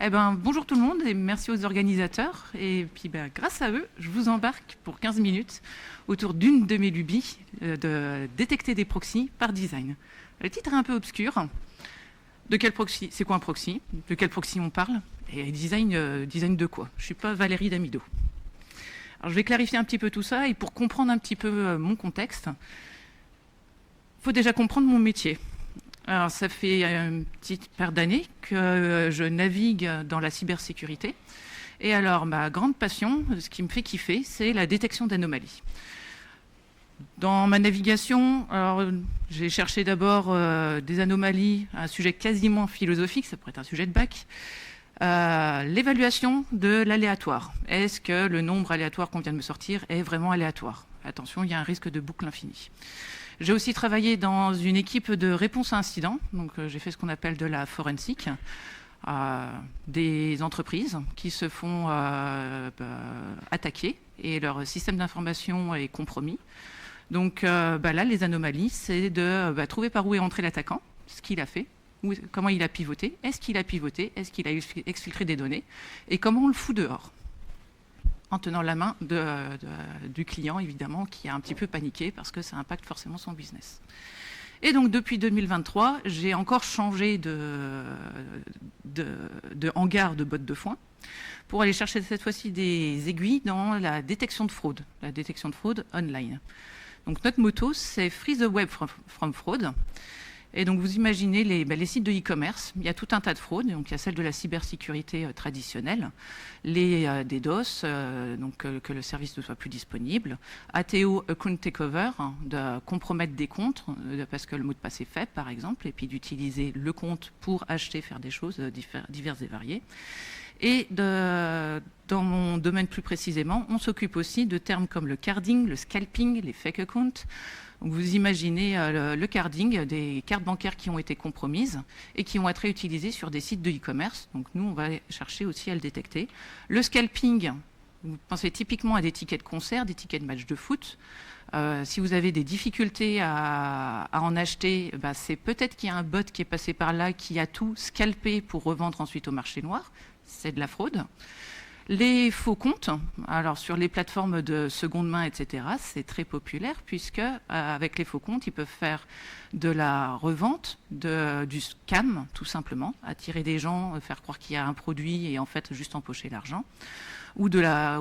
Bonjour tout le monde et merci aux organisateurs. Et puis grâce à eux, je vous embarque pour 15 minutes autour d'une de mes lubies, de détecter des proxys par design. Le titre est un peu obscur. De quel proxy? C'est quoi un proxy? De quel proxy on parle? Et design de quoi? Je ne suis pas Valérie Damido. Alors je vais clarifier un petit peu tout ça et pour comprendre un petit peu mon contexte, il faut déjà comprendre mon métier. Alors, ça fait une petite paire d'années que je navigue dans la cybersécurité. Et alors, ma grande passion, ce qui me fait kiffer, c'est la détection d'anomalies. Dans ma navigation, j'ai cherché d'abord des anomalies, un sujet quasiment philosophique, ça pourrait être un sujet de bac. L'évaluation de l'aléatoire. Est-ce que le nombre aléatoire qu'on vient de me sortir est vraiment aléatoire? Attention, il y a un risque de boucle infinie. J'ai aussi travaillé dans une équipe de réponse à incidents. Donc, j'ai fait ce qu'on appelle de la forensique. Des entreprises qui se font attaquer et leur système d'information est compromis. Donc là, les anomalies, c'est de trouver par où est entré l'attaquant, ce qu'il a fait, comment il a pivoté, est-ce qu'il a pivoté, est-ce qu'il a exfiltré des données et comment on le fout dehors. En tenant la main du client, évidemment, qui a un petit peu paniqué parce que ça impacte forcément son business. Et donc, depuis 2023, j'ai encore changé de hangar de bottes de foin pour aller chercher cette fois-ci des aiguilles dans la détection de fraude online. Donc, notre motto, c'est « Free the web from fraud ». Et donc, vous imaginez les sites de e-commerce, il y a tout un tas de fraudes. Donc, il y a celle de la cybersécurité traditionnelle, les DDoS, donc que le service ne soit plus disponible, ATO, Account Takeover, de compromettre des comptes parce que le mot de passe est faible, par exemple, et puis d'utiliser le compte pour acheter, faire des choses diverses et variées. Et dans mon domaine plus précisément, on s'occupe aussi de termes comme le carding, le scalping, les fake accounts. Donc vous imaginez le carding, des cartes bancaires qui ont été compromises et qui vont être réutilisées sur des sites de e-commerce. Donc nous, on va aller aussi à le détecter. Le scalping, vous pensez typiquement à des tickets de concert, des tickets de match de foot. Si vous avez des difficultés à en acheter, c'est peut-être qu'il y a un bot qui est passé par là, qui a tout scalpé pour revendre ensuite au marché noir. C'est de la fraude. Les faux comptes, alors sur les plateformes de seconde main, etc., c'est très populaire puisque avec les faux comptes, ils peuvent faire de la revente, du scam tout simplement, attirer des gens, faire croire qu'il y a un produit et en fait juste empocher l'argent, ou de la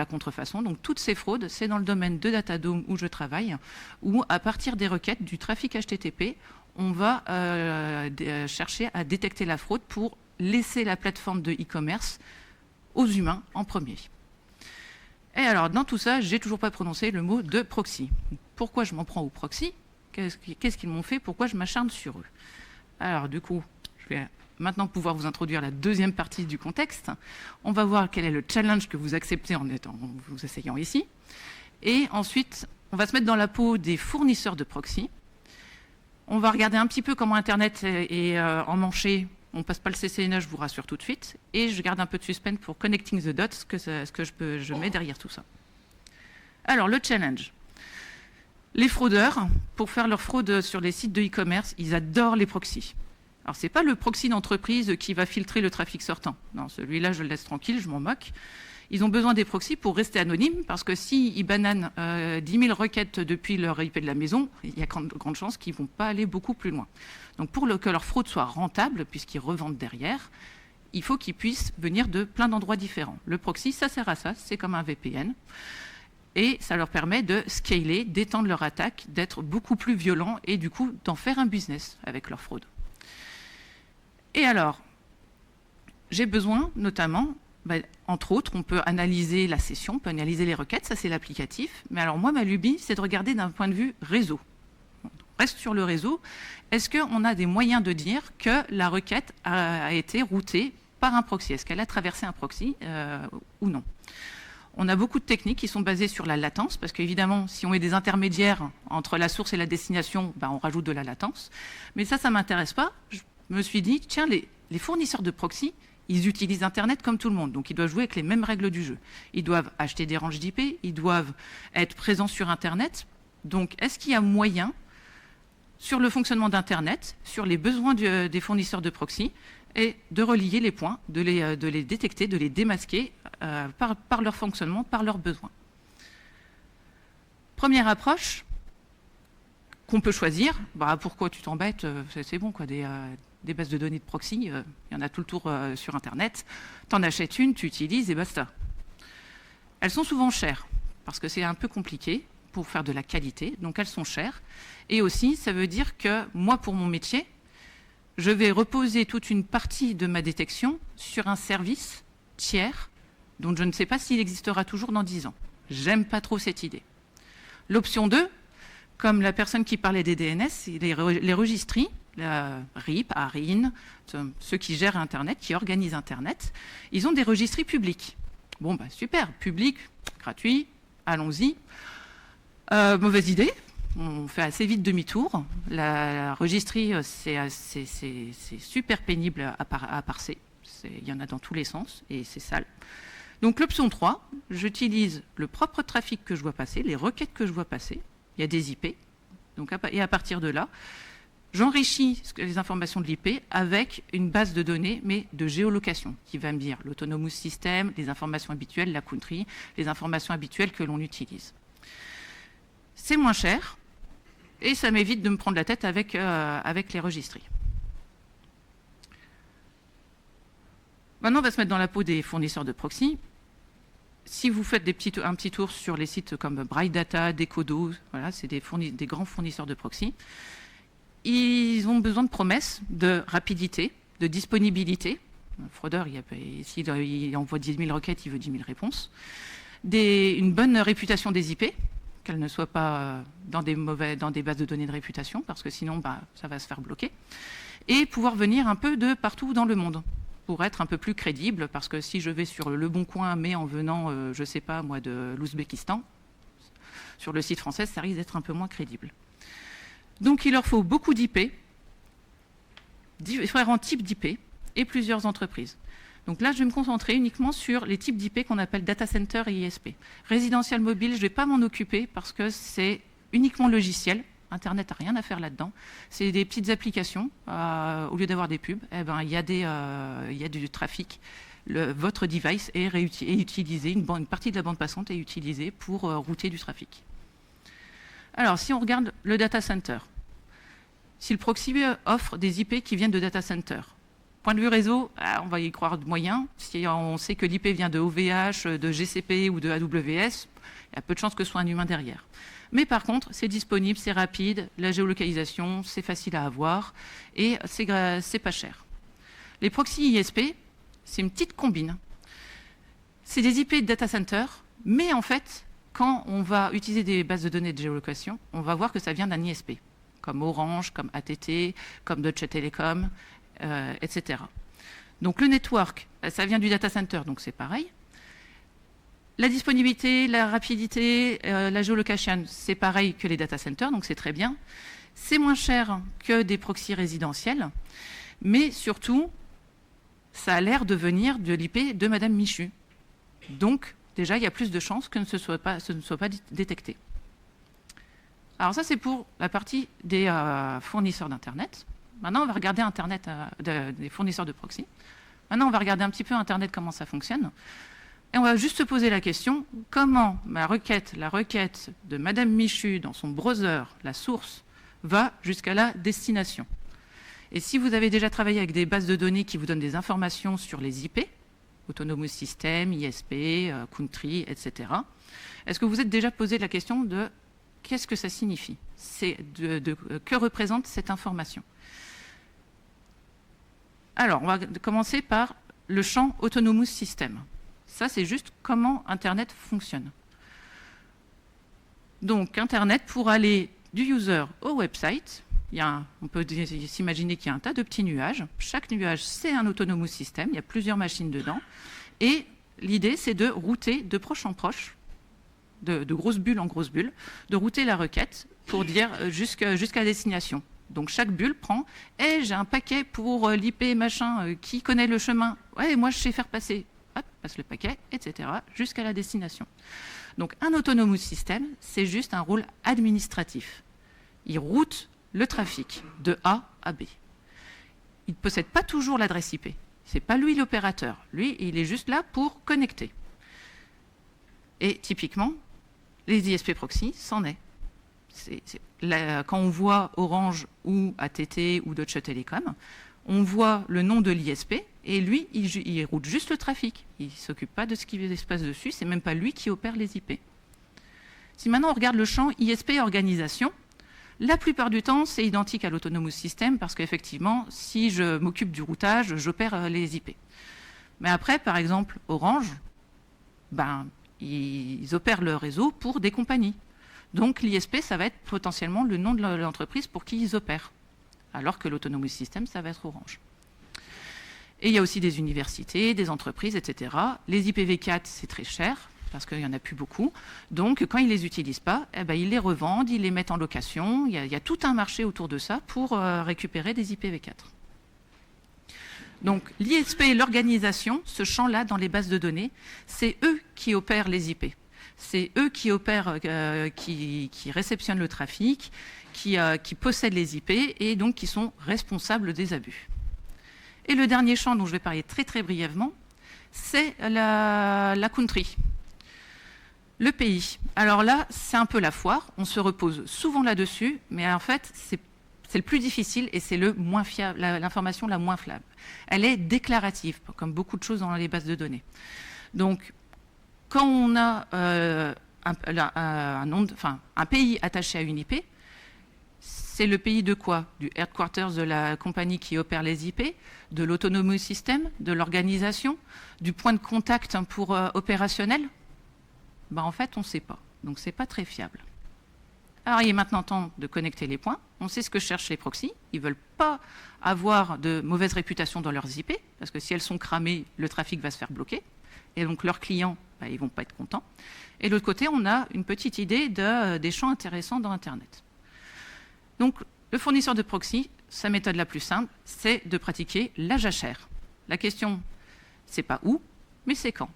contrefaçon. Donc toutes ces fraudes, c'est dans le domaine de Datadome où je travaille, où à partir des requêtes du trafic HTTP, on va chercher à détecter la fraude pour laisser la plateforme de e-commerce aux humains en premier. Et alors, dans tout ça, j'ai toujours pas prononcé le mot de proxy. Pourquoi je m'en prends aux proxy? Qu'est-ce qu'ils m'ont fait? Pourquoi je m'acharne sur eux? Alors, du coup, je vais maintenant pouvoir vous introduire la deuxième partie du contexte. On va voir quel est le challenge que vous acceptez en vous asseyant ici. Et ensuite, on va se mettre dans la peau des fournisseurs de proxy. On va regarder un petit peu comment Internet est emmanché. On ne passe pas le CCNA, je vous rassure tout de suite. Et je garde un peu de suspense pour connecting the dots, ce que je mets derrière tout ça. Alors, le challenge. Les fraudeurs, pour faire leur fraude sur les sites de e-commerce, ils adorent les proxys. Alors, ce n'est pas le proxy d'entreprise qui va filtrer le trafic sortant. Non, celui-là, je le laisse tranquille, je m'en moque. Ils ont besoin des proxys pour rester anonymes, parce que s'ils bananent 10 000 requêtes depuis leur IP de la maison, il y a grande chance qu'ils ne vont pas aller beaucoup plus loin. Donc pour que leur fraude soit rentable, puisqu'ils revendent derrière, il faut qu'ils puissent venir de plein d'endroits différents. Le proxy, ça sert à ça, c'est comme un VPN. Et ça leur permet de scaler, d'étendre leur attaque, d'être beaucoup plus violents et du coup d'en faire un business avec leur fraude. Et alors, j'ai besoin notamment... entre autres, on peut analyser la session, on peut analyser les requêtes, ça c'est l'applicatif. Mais alors moi, ma lubie, c'est de regarder d'un point de vue réseau. On reste sur le réseau. Est-ce qu'on a des moyens de dire que la requête a été routée par un proxy? Est-ce qu'elle a traversé un proxy ou non? On a beaucoup de techniques qui sont basées sur la latence, parce qu'évidemment, si on met des intermédiaires entre la source et la destination, on rajoute de la latence. Mais ça ne m'intéresse pas. Je me suis dit, tiens, les fournisseurs de proxy, ils utilisent Internet comme tout le monde, donc ils doivent jouer avec les mêmes règles du jeu. Ils doivent acheter des ranges d'IP, ils doivent être présents sur Internet. Donc, est-ce qu'il y a moyen, sur le fonctionnement d'Internet, sur les besoins des fournisseurs de proxy, est de relier les points, de les détecter, de les démasquer par leur fonctionnement, par leurs besoins. Première approche qu'on peut choisir. Pourquoi tu t'embêtes? C'est bon, quoi, des bases de données de proxy, il y en a tout le tour sur Internet. Tu en achètes une, tu utilises et basta. Elles sont souvent chères, parce que c'est un peu compliqué pour faire de la qualité, donc elles sont chères. Et aussi, ça veut dire que moi, pour mon métier, je vais reposer toute une partie de ma détection sur un service tiers dont je ne sais pas s'il existera toujours dans 10 ans. J'aime pas trop cette idée. L'option 2, comme la personne qui parlait des DNS, les registries, la RIP, ARIN, ceux qui gèrent Internet, qui organisent Internet, ils ont des registries publiques. Bon, super, public, gratuit, allons-y. Mauvaise idée, on fait assez vite demi-tour. La registrie, c'est super pénible à parser. Il y en a dans tous les sens et c'est sale. Donc l'option 3, j'utilise le propre trafic que je vois passer, les requêtes que je vois passer. Il y a des IP. Et à partir de là, j'enrichis les informations de l'IP avec une base de données, mais de géolocation, qui va me dire l'autonomous system, les informations habituelles, la country, les informations habituelles que l'on utilise. C'est moins cher et ça m'évite de me prendre la tête avec les registries. Maintenant, on va se mettre dans la peau des fournisseurs de proxy. Si vous faites un petit tour sur les sites comme Bright Data, Decodo, voilà, c'est des grands fournisseurs de proxy, ils ont besoin de promesses de rapidité, de disponibilité. Un fraudeur, s'il envoie 10 000 requêtes, il veut 10 000 réponses. Une bonne réputation des IP, qu'elles ne soient pas dans des bases de données de réputation, parce que sinon, ça va se faire bloquer. Et pouvoir venir un peu de partout dans le monde, pour être un peu plus crédible, parce que si je vais sur Le Bon Coin, mais en venant, je ne sais pas moi, de l'Ouzbékistan, sur le site français, ça risque d'être un peu moins crédible. Donc il leur faut beaucoup d'IP, différents types d'IP, et plusieurs entreprises. Donc là, je vais me concentrer uniquement sur les types d'IP qu'on appelle data center et ISP. Résidentiel mobile, je ne vais pas m'en occuper, parce que c'est uniquement logiciel. Internet n'a rien à faire là-dedans. C'est des petites applications. Au lieu d'avoir des pubs, il y a du trafic. Votre device est utilisé, une partie de la bande passante est utilisée pour router du trafic. Alors, si on regarde le data center, si le proxy offre des IP qui viennent de data center, point de vue réseau, on va y croire de moyen. Si on sait que l'IP vient de OVH, de GCP ou de AWS, il y a peu de chances que ce soit un humain derrière. Mais par contre, c'est disponible, c'est rapide, la géolocalisation, c'est facile à avoir et c'est pas cher. Les proxys ISP, c'est une petite combine. C'est des IP de data center, mais en fait, quand on va utiliser des bases de données de géolocation, on va voir que ça vient d'un ISP, comme Orange, comme AT&T, comme Deutsche Telekom, etc. Donc le network, ça vient du data center, donc c'est pareil. La disponibilité, la rapidité, la géolocation, c'est pareil que les data centers, donc c'est très bien. C'est moins cher que des proxys résidentiels, mais surtout, ça a l'air de venir de l'IP de Madame Michu. Donc, déjà, il y a plus de chances que ce ne soit pas détecté. Alors ça, c'est pour la partie des fournisseurs d'Internet. Maintenant, on va regarder Internet des fournisseurs de proxy. Maintenant, on va regarder un petit peu Internet, comment ça fonctionne. Et on va juste se poser la question, comment la requête de Madame Michu dans son browser, la source, va jusqu'à la destination. Et si vous avez déjà travaillé avec des bases de données qui vous donnent des informations sur les IP, Autonomous System, ISP, Country, etc., est-ce que vous êtes déjà posé la question de qu'est-ce que ça signifie? Que représente cette information? Alors, on va commencer par le champ Autonomous System. Ça, c'est juste comment Internet fonctionne. Donc, Internet, pour aller du user au website, on peut s'imaginer qu'il y a un tas de petits nuages. Chaque nuage, c'est un autonomous system. Il y a plusieurs machines dedans. Et l'idée, c'est de router de proche en proche, de grosse bulle en grosse bulle, de router la requête pour dire jusqu'à la destination. Donc, chaque bulle prend « j'ai un paquet pour l'IP machin qui connaît le chemin. Ouais, moi, je sais faire passer. » Hop, passe le paquet, etc., jusqu'à la destination. Donc, un autonomous system, c'est juste un rôle administratif. Il route le trafic de A à B. il ne possède pas toujours l'adresse IP. Ce n'est pas lui l'opérateur. Lui, il est juste là pour connecter. Et typiquement, les ISP proxy, c'en est. Quand on voit Orange ou ATT ou Deutsche Telekom, on voit le nom de l'ISP et lui, il route juste le trafic. Il ne s'occupe pas de ce qui se passe dessus. Ce n'est même pas lui qui opère les IP. Si maintenant on regarde le champ ISP organisation, la plupart du temps, c'est identique à l'Autonomous System parce qu'effectivement, si je m'occupe du routage, j'opère les IP. Mais après, par exemple, Orange, ils opèrent le réseau pour des compagnies. Donc l'ISP, ça va être potentiellement le nom de l'entreprise pour qui ils opèrent, alors que l'Autonomous System, ça va être Orange. Et il y a aussi des universités, des entreprises, etc. Les IPv4, c'est très cher, parce qu'il n'y en a plus beaucoup. Donc, quand ils ne les utilisent pas, ils les revendent, ils les mettent en location. Il y a tout un marché autour de ça pour récupérer des IPv4. Donc, l'ISP et l'organisation, ce champ-là dans les bases de données, c'est eux qui opèrent les IP. C'est eux qui opèrent, qui réceptionnent le trafic, qui possèdent les IP et donc qui sont responsables des abus. Et le dernier champ dont je vais parler très très brièvement, c'est la country. Le pays. Alors là, c'est un peu la foire. On se repose souvent là-dessus, mais en fait, c'est le plus difficile et c'est le moins fiable, l'information la moins fiable. Elle est déclarative, comme beaucoup de choses dans les bases de données. Donc, quand on a un pays attaché à une IP, c'est le pays de quoi? Du headquarters de la compagnie qui opère les IP, de l'autonomous system, de l'organisation, du point de contact pour opérationnel? En fait, on ne sait pas. Donc, ce n'est pas très fiable. Alors, il est maintenant temps de connecter les points. On sait ce que cherchent les proxys. Ils ne veulent pas avoir de mauvaise réputation dans leurs IP, parce que si elles sont cramées, le trafic va se faire bloquer. Et donc, leurs clients, ils ne vont pas être contents. Et de l'autre côté, on a une petite idée des champs intéressants dans Internet. Donc, le fournisseur de proxy, sa méthode la plus simple, c'est de pratiquer la jachère. La question, c'est pas où, mais c'est quand.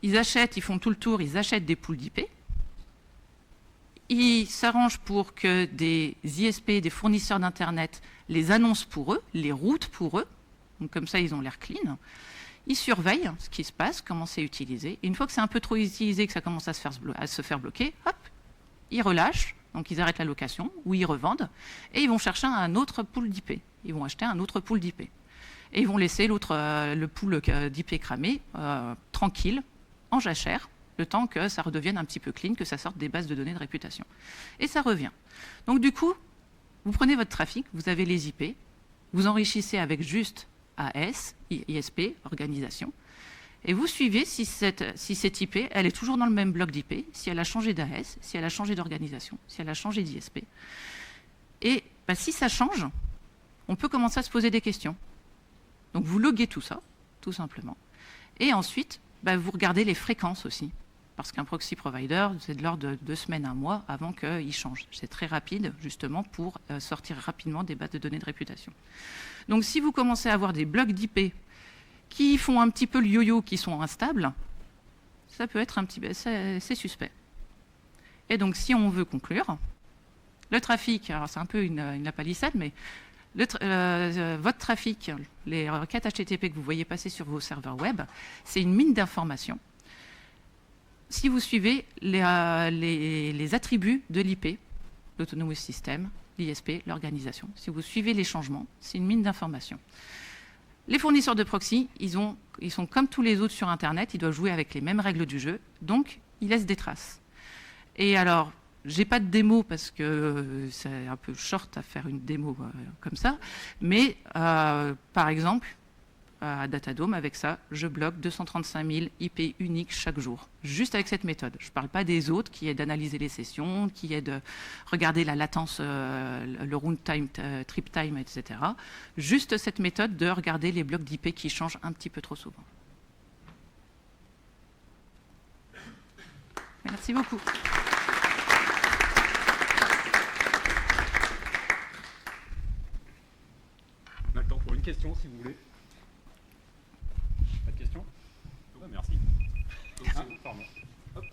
Ils achètent, ils font tout le tour, ils achètent des pools d'IP. Ils s'arrangent pour que des ISP, des fournisseurs d'Internet, les annoncent pour eux, les routent pour eux. Donc comme ça, ils ont l'air clean. Ils surveillent ce qui se passe, comment c'est utilisé. Et une fois que c'est un peu trop utilisé, que ça commence à se faire bloquer, hop, ils relâchent. Donc ils arrêtent la location ou ils revendent. Et ils vont chercher un autre pool d'IP. Ils vont acheter un autre pool d'IP. Et ils vont laisser le pool d'IP cramé tranquille, en jachère, le temps que ça redevienne un petit peu clean, que ça sorte des bases de données de réputation. Et ça revient. Donc du coup, vous prenez votre trafic, vous avez les IP, vous enrichissez avec juste AS, ISP, organisation, et vous suivez si cette IP, elle est toujours dans le même bloc d'IP, si elle a changé d'AS, si elle a changé d'organisation, si elle a changé d'ISP. Et si ça change, on peut commencer à se poser des questions. Donc vous loguez tout ça, tout simplement. Et ensuite, vous regardez les fréquences aussi. Parce qu'un proxy provider, c'est de l'ordre de 2 semaines, 1 mois avant qu'il change. C'est très rapide, justement, pour sortir rapidement des bases de données de réputation. Donc si vous commencez à avoir des blocs d'IP qui font un petit peu le yo-yo, qui sont instables, ça peut être c'est suspect. Et donc si on veut conclure, le trafic, alors c'est un peu une palissade, mais votre trafic, les requêtes HTTP que vous voyez passer sur vos serveurs web, c'est une mine d'informations. Si vous suivez les attributs de l'IP, l'autonomous system, l'ISP, l'organisation, si vous suivez les changements, c'est une mine d'informations. Les fournisseurs de proxy, ils sont comme tous les autres sur Internet, ils doivent jouer avec les mêmes règles du jeu, donc ils laissent des traces. Et alors, j'ai pas de démo parce que c'est un peu short à faire une démo comme ça, mais par exemple, à Datadome, avec ça, je bloque 235 000 IP uniques chaque jour, juste avec cette méthode. Je ne parle pas des autres, qui est d'analyser les sessions, qui est de regarder la latence, le round time, trip time, etc. Juste cette méthode de regarder les blocs d'IP qui changent un petit peu trop souvent. Merci beaucoup. On a le temps pour une question, si vous voulez. Pas de question? Merci. Pardon. Hop.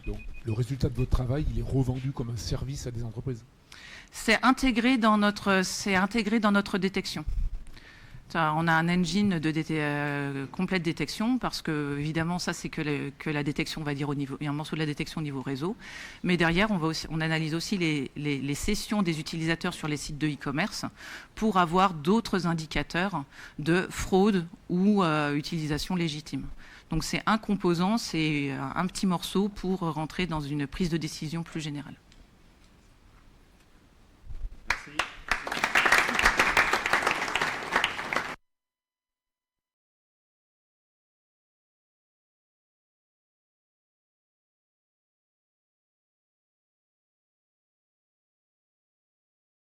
Donc, le résultat de votre travail, il est revendu comme un service à des entreprises? C'est intégré dans notre détection. On a un engine de complète détection parce que, évidemment, ça, c'est que la détection, on va dire, il y a un morceau de la détection au niveau réseau. Mais derrière, on analyse aussi les sessions des utilisateurs sur les sites de e-commerce pour avoir d'autres indicateurs de fraude ou utilisation légitime. Donc, c'est un composant, c'est un petit morceau pour rentrer dans une prise de décision plus générale.